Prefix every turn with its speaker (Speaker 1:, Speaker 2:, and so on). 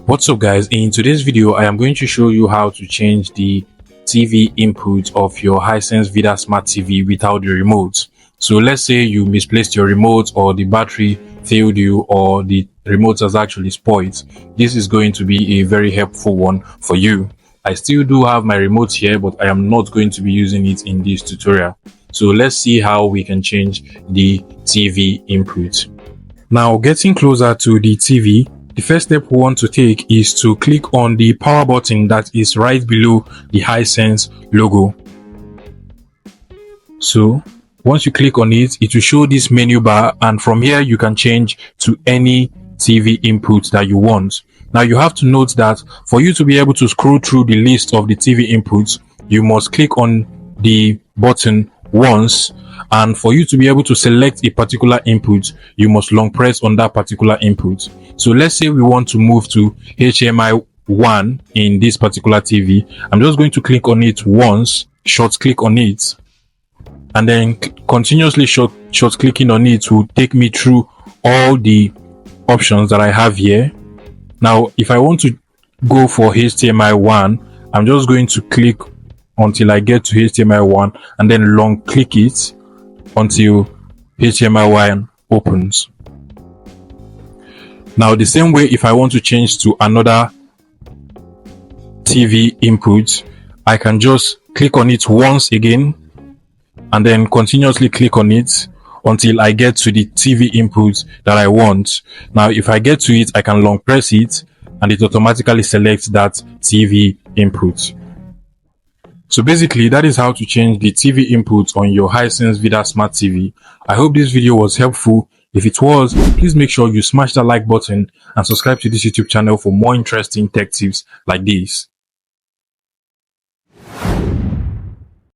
Speaker 1: What's up guys, in today's video I am going to show you how to change the TV input of your Hisense Vidaa Smart TV without the remote. So let's say you misplaced your remote, or the battery failed you, or the remote has actually spoiled. This is going to be a very helpful one for you. I still do have my remote here, but I am not going to be using it in this tutorial. So let's see how we can change the TV input. Now, getting closer to the TV, the first step we want to take is to click on the power button that is right below the Hisense logo. So once you click on it, it will show this menu bar, and from here you can change to any TV input that you want. Now you have to note that for you to be able to scroll through the list of the TV inputs, you must click on the button once, and for you to be able to select a particular input, you must long press on that particular input. So let's say we want to move to HDMI 1 in this particular TV. I'm just going to click on it once, short click on it, and then continuously short clicking on it will take me through all the options that I have here. Now if I want to go for HDMI 1, I'm just going to click until I get to HDMI 1 and then long click it until HDMI 1 opens. Now the same way, if I want to change to another TV input, I can just click on it once again and then continuously click on it until I get to the TV input that I want. Now if I get to it, I can long press it and it automatically selects that TV input. So basically, that is how to change the TV input on your Hisense Vidaa Smart TV. I hope this video was helpful. If it was, please make sure you smash that like button and subscribe to this YouTube channel for more interesting tech tips like this.